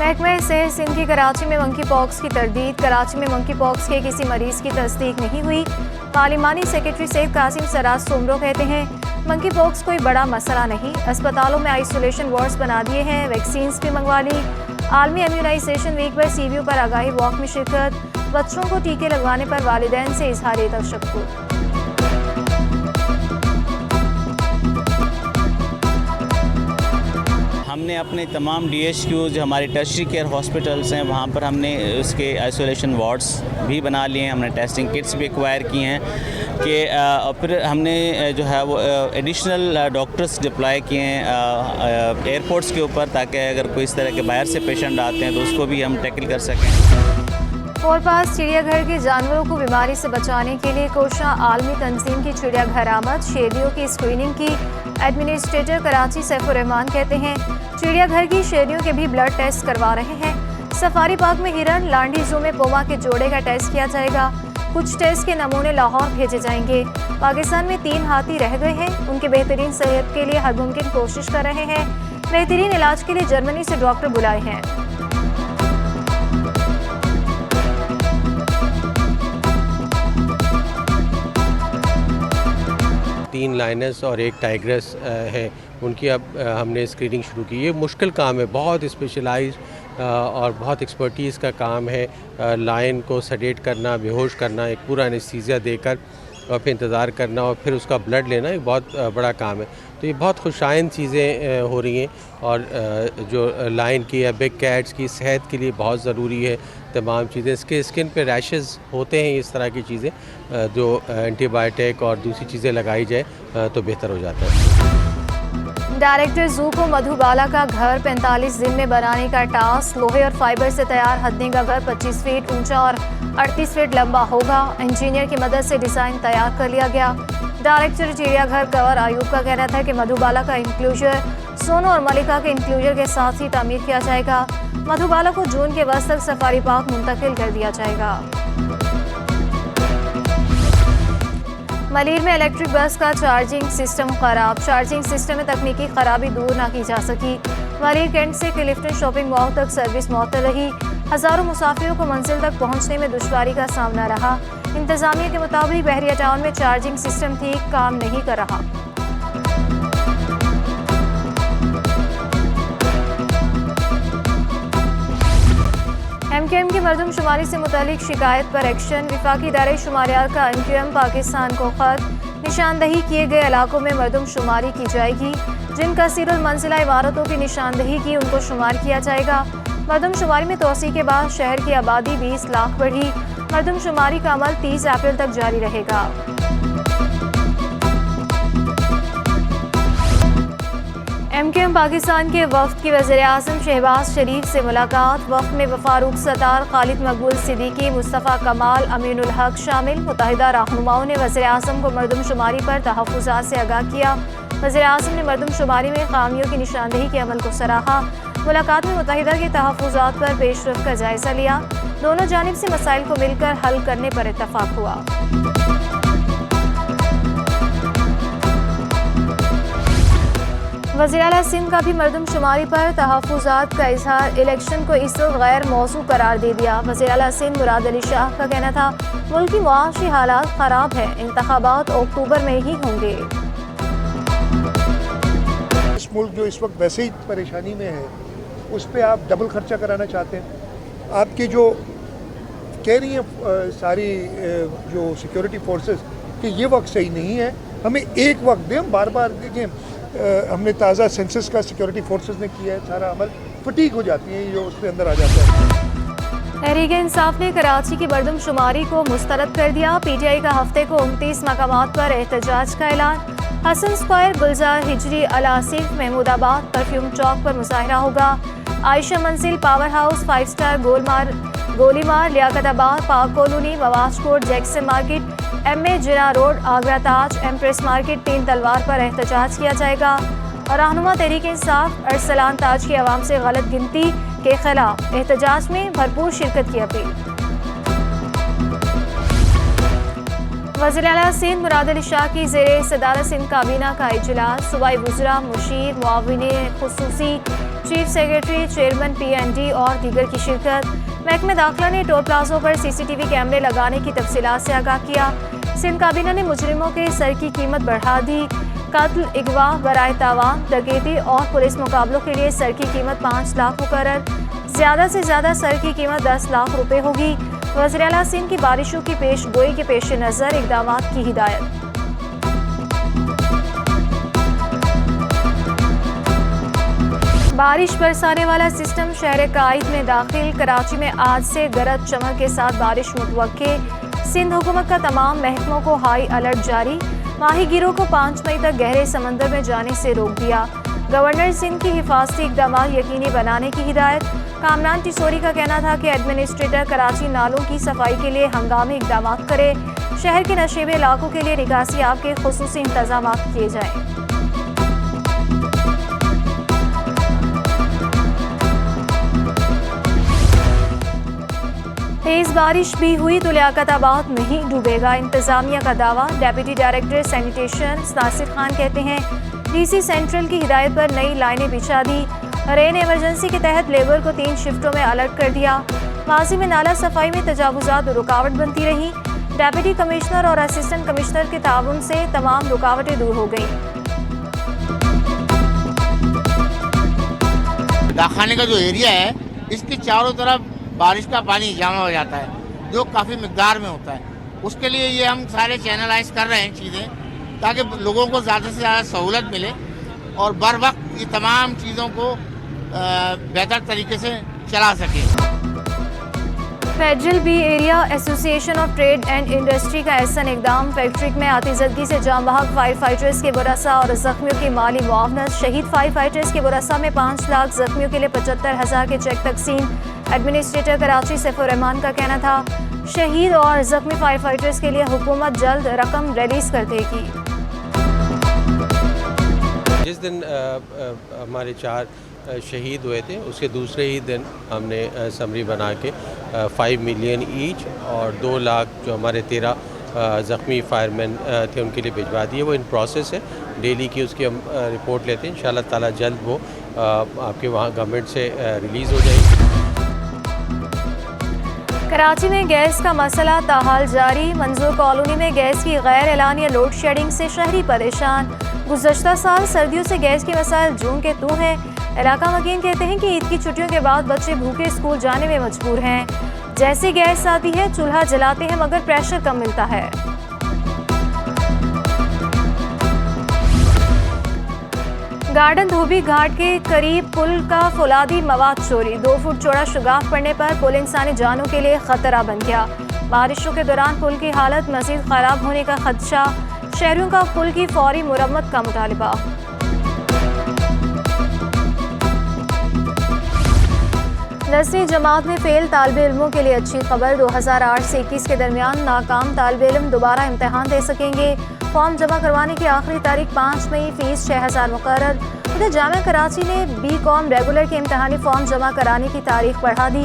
महकमा सेहत सिंध की कराची में मंकी पॉक्स की तरदीद। कराची में मंकी पॉक्स के किसी मरीज की तस्दीक नहीं हुई। पार्लिमानी सेक्रेटरी सैयद कासिम सराज सोमरो कहते हैं मंकी पॉक्स कोई बड़ा मसला नहीं। अस्पतालों में आइसोलेशन वार्ड्स बना दिए हैं। वैक्सीन्स भी मंगवा ली। आलमी इम्यूनाइजेशन वीक पर CBU पर आगाही वॉक में शिरकत। बच्चों को टीके लगवाने पर वालिदैन से इजहार तशक्कुर। हमने अपने तमाम DHQ जो हमारे टर्शरी केयर हॉस्पिटल्स हैं वहाँ पर हमने उसके आइसोलेशन वार्ड्स भी बना लिए हैं। हमने टेस्टिंग किट्स भी एक्वायर की हैं कि फिर हमने जो है वो एडिशनल डॉक्टर्स डिप्लॉय किए हैं एयरपोर्ट्स के ऊपर, ताकि अगर कोई इस तरह के बाहर से पेशेंट आते हैं तो उसको भी हम टैकल कर सकें। कोलपास चिड़ियाघर के जानवरों को बीमारी से बचाने के लिए कोशा आलमी तंजीम की चिड़ियाघर आमद। शेरियों की स्क्रीनिंग की। एडमिनिस्ट्रेटर कराची सैफुर रहमान कहते हैं चिड़ियाघर की शेरियों के भी ब्लड टेस्ट करवा रहे हैं। सफारी पार्क में हिरन, लांडी जू में पोमा के जोड़े का टेस्ट किया जाएगा। कुछ टेस्ट के नमूने लाहौर भेजे जाएंगे। पाकिस्तान में 3 हाथी रह गए हैं। उनके बेहतरीन सेहत के लिए हर मुमकिन कोशिश कर रहे हैं। बेहतरीन इलाज के लिए जर्मनी से डॉक्टर बुलाए हैं। तीन लाइनस और एक टाइग्रस है, उनकी अब हमने स्क्रीनिंग शुरू की। ये मुश्किल काम है, बहुत स्पेशलाइज्ड और बहुत एक्सपर्टीज़ का काम है। लायन को सडेट करना, बेहोश करना, एक पूरा एनेस्थीसिया देकर और फिर इंतज़ार करना और फिर उसका ब्लड लेना एक बहुत बड़ा काम है। तो ये बहुत खुशाइंद चीज़ें हो रही हैं और जो लायन की या बिग कैट्स की सेहत के लिए बहुत ज़रूरी है तमाम चीज़ें। इसके स्किन पे रैशेस होते हैं, इस तरह की चीज़ें जो एंटीबायोटिक और दूसरी चीज़ें लगाई जाए तो बेहतर हो जाता है। डायरेक्टर जू को मधुबाला का घर 45 दिन में बनाने का टास्क। लोहे और फाइबर से तैयार हदने का घर 25 फीट ऊंचा और 38 फीट लंबा होगा। इंजीनियर की मदद से डिज़ाइन तैयार कर लिया गया। डायरेक्टर चिड़ियाघर कंवर आयूब का कहना था कि मधुबाला का इंक्लूजर सोनू और मलिका के इंक्लूजर के साथ ही तामीर किया जाएगा। मधुबाला को जून के वक्त तक सफारी पार्क मुंतकिल कर दिया जाएगा। मलीर में इलेक्ट्रिक बस का चार्जिंग सिस्टम खराब। चार्जिंग सिस्टम में तकनीकी खराबी दूर ना की जा सकी। मलीर कैंट से क्लिफ्टन शॉपिंग मॉल तक सर्विस मअतल रही। हज़ारों मुसाफिरों को मंजिल तक पहुंचने में दुश्वारी का सामना रहा। इंतजामिया के मुताबिक बहरिया टाउन में चार्जिंग सिस्टम ठीक काम नहीं कर रहा। MKM की मरदमशुमारी से मुतालिक शिकायत पर एक्शन। विफाकी इदारे शुमारियात का MKM पाकिस्तान को खत। निशानदही किए गए इलाकों में मरदमशुमारी की जाएगी। जिन कसीरुल मंजिला इमारतों की निशानदही की उनको शुमार किया जाएगा। मरदमशुमारी में तोसी के बाद शहर की आबादी 20 लाख बढ़ी। मरदमशुमारी का अमल 30 अप्रैल तक जारी रहेगा। MKM पाकिस्तान के वफ्द की वज़ीर-ए-आज़म शहबाज शरीफ से मुलाकात। वफ्द में फारूक सत्तार, खालिद मकबूल सिद्दीकी, मुस्तफ़ा कमाल, अमीनुल हक शामिल। मुत्तहिदा रहनुमाओं ने वज़ीर-ए-आज़म को मरदमशुमारी पर तहफ़्फ़ुज़ात से आगाह किया। वज़ीर-ए-आज़म ने मरदमशुमारी में खामियों की निशानदेही के अमल को सराहा। मुलाकात में मुत्तहिदा के तहफ़्फ़ुज़ात पर पेशरफ़्त का जायज़ा लिया। दोनों जानिब से मसाइल को मिलकर हल करने पर इत्तफ़ाक़ हुआ। वज़ीर आला सिंध का भी मरदमशुमारी पर तहफ़्फ़ुज़ात का इज़हार। इलेक्शन को इस वक्त गैर मौज़ू करार दे दिया। वज़ीर आला सिंध मुराद अली शाह का कहना था मुल्क की मुआशी हालात ख़राब है, इंतख़ाबात अक्टूबर में ही होंगे। इस मुल्क जो इस वक्त वैसे ही परेशानी में है उस पर आप डबल खर्चा कराना चाहते हैं। आपकी जो कह रही हैं सारी जो सिक्योरिटी फोर्सेस कि ये वक्त सही नहीं है, हमें एक वक्त दें। हम बार बार देखें, हमने ताज़ा सेंसस का सिक्योरिटी फोर्सेस ने किया है, सारा अमल फटीक हो जाती है जो उसके अंदर आ जाता है। तहरीक-ए-इंसाफ ने कराची की मरदमशुमारी को मुस्तरद कर दिया। PTI का हफ्ते को 29 मकामात पर एहतजाज का ऐलान। हसन स्क्वायर, गुलजार हिजरी, अल आसिफ, महमूदाबाद, परफ्यूम चौक पर मुजाहरा होगा। Ayesha Manzil, power house, 5 star Golimar, Liaquatabad, Pak colony, मवाज कोट, Jackson market, MA Jinnah road, Agra Taj, empress market, 3 Talwar पर एहतजाज किया जाएगा। और रहनुमा तहरीक इंसाफ अरसलान ताज की आवाम से गलत गिनती के खिलाफ एहतजाज में भरपूर शिरकत की अपील। वज़ीर आला सिंध मुराद अली शाह की ज़ेरे सदारत सिंध काबीना का इजलास। सूबाई वज़रा, मुशीर, मुआविन खुसूसी चीफ सेक्रेटरी, चेयरमैन PND और दीगर की शिरकत। महकमे दाखिला ने टोल प्लाजों पर CCTV कैमरे लगाने की तफसीलात से आगाह किया। सिंध काबीना ने मुजरिमों के सर की कीमत बढ़ा दी। कत्ल, अगवा, बराए तावान, डकैती और पुलिस मुकाबलों के लिए सर की कीमत 5 लाख मुकर्रर। ज़्यादा से ज़्यादा सर की कीमत 10 लाख रुपए होगी। वज़ीर आला सिंध की बारिशों की पेश गोई के पेश नज़र इक़दाम की हिदायत। बारिश बरसाने वाला सिस्टम शहर कायद में दाखिल। कराची में आज से गरज चमक के साथ बारिश मुतवक्के। सिंध हुकूमत का तमाम महकमों को हाई अलर्ट जारी। माहीगीरों को 5 मई तक गहरे समंदर में जाने से रोक दिया। गवर्नर सिंध की हिफाजती इक़दाम यकीनी बनाने की हिदायत। कामरान टिसोरी का कहना था कि एडमिनिस्ट्रेटर कराची नालों की सफाई के लिए हंगामी इक़दाम करे। शहर के नशेबे इलाकों के लिए निकासी आब के खुसूसी इंतजाम किए जाएँ। तेज बारिश भी हुई तो लियाकताबाद नहीं डूबेगा, इंतजामिया का दावा। Deputy director sanitation Nasir Khan कहते हैं DC सेंट्रल की हिदायत पर नई लाइनें बिछा दी। रेन इमरजेंसी के तहत लेबर को 3 शिफ्टों में अलर्ट कर दिया। माजी में नाला सफाई में तजावुजात रुकावट बनती रही। डेप्यूटी कमिश्नर और असिस्टेंट कमिश्नर के ताउन से तमाम रुकावटें दूर हो गई। दाखाने का जो एरिया है इसके चारों तरफ बारिश का पानी जमा हो जाता है जो काफ़ी मिकदार में होता है। उसके लिए ये हम सारे चैनलाइज कर रहे हैं चीज़ें ताकि लोगों को ज़्यादा से ज़्यादा सहूलत मिले और बर वक्त ये तमाम चीज़ों को बेहतर तरीके से चला सके। Federal B area association of trade and industry का एहसन इकदाम। फैक्ट्री में आतिजदगी से जाम बहक फायर फाइटर्स के बुरसा और जख्मियों की माली मुआवनत। शहीद फायर फाइटर्स के बुरसा में 5 लाख, जख्मियों के लिए 75,000 के चेक तकसीम। एडमिनिस्ट्रेटर कराची सैफुर रहमान का कहना था शहीद और जख्मी फायर फाइटर्स के लिए हुकूमत जल्द रकम रिलीज कर देगी। जिस दिन हमारे 4 शहीद हुए थे उसके दूसरे ही दिन हमने समरी बना के 5 मिलियन ईच और 2 लाख जो हमारे 13 ज़ख्मी फायरमैन थे उनके लिए भिजवा दिए। वो इन प्रोसेस है, डेली की उसकी हम रिपोर्ट लेते हैं। इंशाल्लाह ताला जल्द वो आपके वहाँ गवर्नमेंट से रिलीज़ हो जाएगी। कराची में गैस का मसला ताहाल जारी। मंजूर कॉलोनी में गैस की गैर एलानिया लोड शेडिंग से शहरी परेशान। गुज़श्ता साल सर्दियों से गैस के मसाइल जून के तू हैं। इलाका मकीन कहते हैं कि ईद की छुट्टियों के बाद बच्चे भूखे स्कूल जाने में मजबूर हैं। जैसी गैस आती है चूल्हा जलाते हैं मगर प्रेशर कम मिलता है। गार्डन धोबी घाट के करीब पुल का फौलादी मवाद चोरी। 2 फुट चौड़ा शुगाफ पड़ने पर पुल इंसानी जानों के लिए खतरा बन गया। बारिशों के दौरान पुल की हालत मजीद खराब होने का खदशा। शहरियों का पुल की फौरी मुरम्मत का मुतालबा। 10वीं जमात में फेल तालिब इल्मों के लिए अच्छी खबर। 2008 से 21 के दरमियान नाकाम तालिब इल्म दोबारा इम्तहान दे सकेंगे। फॉर्म जमा करवाने की आखिरी तारीख 5 मई। फीस 6,000 मुकर्रर। उधर जामिया कराची ने BCom रेगुलर के इम्तहानी फॉर्म जमा कराने की तारीख बढ़ा दी।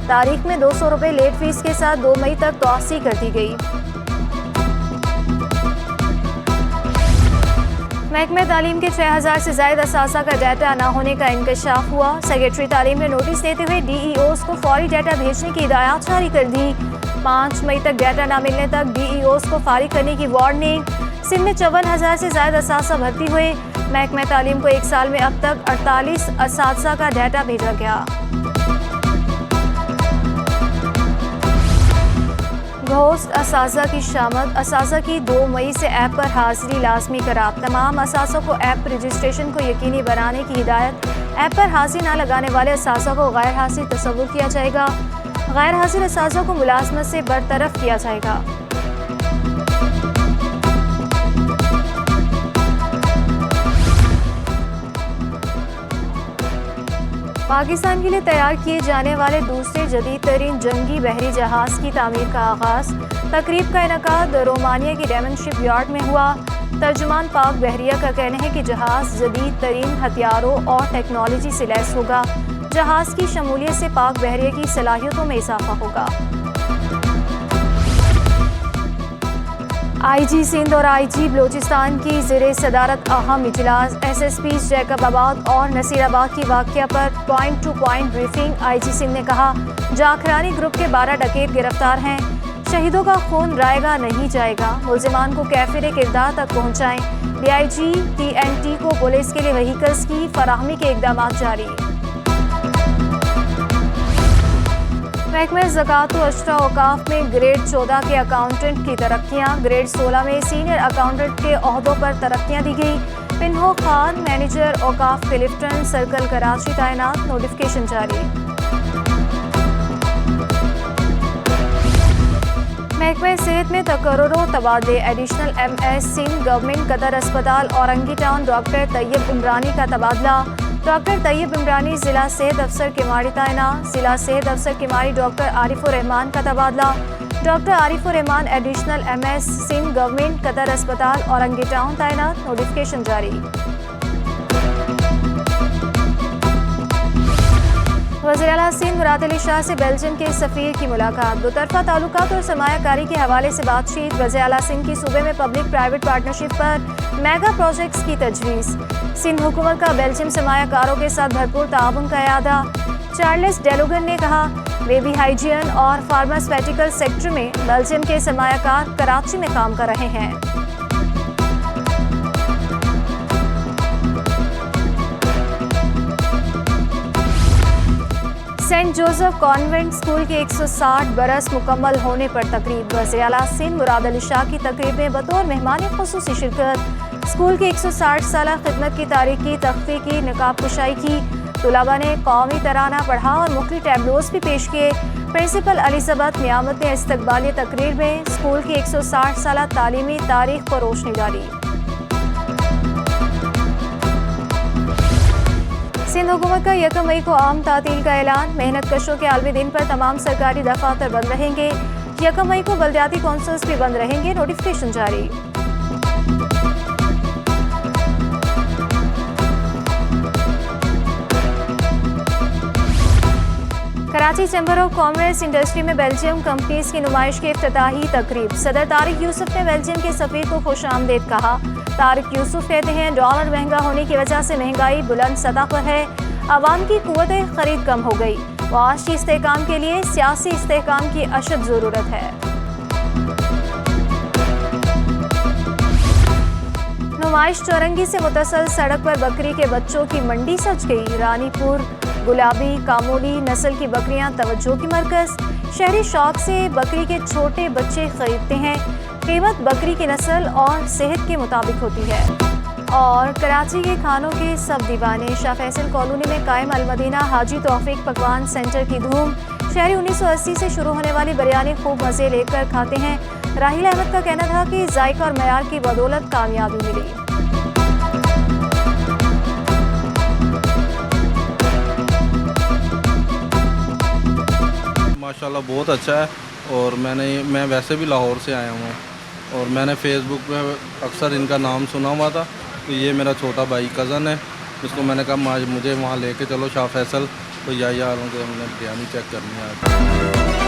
तारीख में 200 रुपये लेट फीस के साथ 2 मई तक तौसी कर दी गई। महकमे तालीम के 6,000 से ज़ायद असासा का डाटा न होने का इंकशाफ हुआ। सेक्रेटरी तालीम ने नोटिस देते हुए DEOs को फौरी डाटा भेजने की हिदायत जारी कर दी। 5 मई तक डाटा न मिलने तक DEOs को फारिग करने की वार्निंग। सिंध में 54,000 से ज़ायद असासा भर्ती हुए। महकमे तालीम को 1 साल में अब तक 48 असासा का डाटा भेजा गया। घोस्ट असासा की शामत। असासा की 2 मई से ऐप पर हाजिरी लाजमी करार। तमाम असासों को ऐप रजिस्ट्रेशन को यकीनी बनाने की हिदायत। ऐप पर हाजिरी न लगाने वाले असासा को गैर हाजिर तस्वुर किया जाएगा। गैर हाजिर असासा को मुलाजमत से बरतरफ किया जाएगा। पाकिस्तान के लिए तैयार किए जाने वाले दूसरे जदीद तरीन जंगी बहरी जहाज़ की तामीर का आगाज़। तकरीब का इनकाद रोमानिया की डेमन शिप यार्ड में हुआ। तर्जुमान पाक बहरिया का कहना है कि जहाज़ जदीद तरीन हथियारों और टेक्नोलॉजी से लैस होगा। जहाज़ की शमूलियत से पाक बहरिया की सलाहियतों में इजाफा होगा। IG सिंध और IG बलोचिस्तान की ज़ेरे सदारत अहम इजलास, SSP जैकबाबाद और नसीराबाद की वाक़या पर point to point briefing. IG Sindh ने कहा जाखरानी ग्रुप के 12 डकैत गिरफ्तार हैं, शहीदों का खून रायगा नहीं जाएगा, मुल्जिमान को कैफिर किरदार तक पहुँचाएँ। DIG TNT को पुलिस के लिए व्हीकल्स की फराहमी के इकदाम जारी। महकमे ज़कात व अशरा औकाफ में ग्रेड 14 के अकाउंटेंट की तरक्कियाँ, ग्रेड 16 में सीनियर अकाउंटेंट के ओहदों पर तरक्कियाँ दी गई। पिन्हो खान मैनेजर औकाफ क्लिफ्टन सर्कल कराची तैनात, नोटिफिकेशन जारी। महकमे सेहत में तकर्रुर तबादले, additional MS Sindh government Qatar अस्पताल औरंगी टाउन डॉक्टर तैयब इमरानी का तबादला, डॉक्टर तैयब इमरानी ज़िला सेहत अफसर किमाड़ी तैनात, ज़िला सेहत अफसर किमाड़ी डॉक्टर आरिफुर रहमान का तबादला, doctor Arifur Rahman additional MS Sindh government Qatar अस्पताल औरंगी टाउन तैनात, नोटिफिकेशन जारी। वज़ीर आला सिंध मुराद अली शाह से बेल्जियम के सफ़ीर की मुलाकात, दोतरफा ताल्लुकात और सरमायाकारी के हवाले से बातचीत। वज़ीर आला सिंध की सूबे में पब्लिक प्राइवेट पार्टनरशिप पर मेगा प्रोजेक्ट्स की तजवीज़, सिंध हुकूमत का बेल्जियम सरमायाकारों के साथ भरपूर ताउन का इरादा। चार्ल्स डेलोगन ने कहा बेबी हाइजीन और फार्मास्यूटिकल सेक्टर में बेल्जियम के सरमायाकार कराची में काम कर रहे हैं। सेंट जोसेफ कॉन्वेंट स्कूल के 160 बरस मुकम्मल होने पर तकरीब, वज़ीर आला सिंध मुराद अली शाह की तकरीब में बतौर मेहमान खुसूसी शिरकत। स्कूल की 160 साल खिदमत की तारीख की तख्ती की नकाब कुशाई की, तुलबा ने कौमी तराना पढ़ा और मुख्तलिफ टैबलोस भी पेश किए। प्रिंसिपल अलिज़ाबेथ नियामत ने इस्तकबाली तकरीर में स्कूल की 160 साल तालीमी तारीख पर रोशनी डाली। सिंध हुकूमत का 1 मई को आम तातील का ऐलान, मेहनत कशों के आलमी दिन पर तमाम सरकारी दफातर बंद रहेंगे। 1 मई को बल्दियाती कौंसल्स भी बंद रहेंगे, नोटिफिकेशन जारी। Karachi chamber of commerce industry में बेल्जियम कंपनीज की नुमाइश की इफ्तिताही तकरीब, सदर तारिक यूसुफ ने बेल्जियम के सफीर को खुश आमदेद कहा। तारिक यूसुफ कहते हैं डॉलर महंगा होने की वजह से महंगाई बुलंद सतह पर है, आवाम की कुव्वत खरीद कम हो गई, मुआशी इस्तेहकाम के लिए सियासी इस्तेहकाम की अशद ज़रूरत है। नुमाइश चौरंगी से मुतसल सड़क पर बकरी के बच्चों की मंडी सज गई। रानीपुर गुलाबी कामोली नस्ल की बकरियां तवज्जो की मरकज़, शहरी शौक से बकरी के छोटे बच्चे खरीदते हैं। कीमत बकरी की नस्ल और सेहत के मुताबिक होती है। और कराची के खानों के सब दीवाने, शाह फैसल कॉलोनी में कायम अलमदीना हाजी तौफीक पकवान सेंटर की धूम, शहरी 1980 से शुरू होने वाली बिरयानी खूब मज़े लेकर खाते हैं। राहिल अहमद का कहना था कि जायका और मयार की बदौलत कामयाबी मिली। माशाल्लाह बहुत अच्छा है। और मैं वैसे भी लाहौर से आया हूँ और मैंने फेसबुक पे अक्सर इनका नाम सुना हुआ था, तो ये मेरा छोटा भाई कज़न है, जिसको मैंने कहा मुझे वहाँ लेके चलो शाह फैसल, तो यही आ रहा हूँ कि हमने बिरयानी चेक करनी है।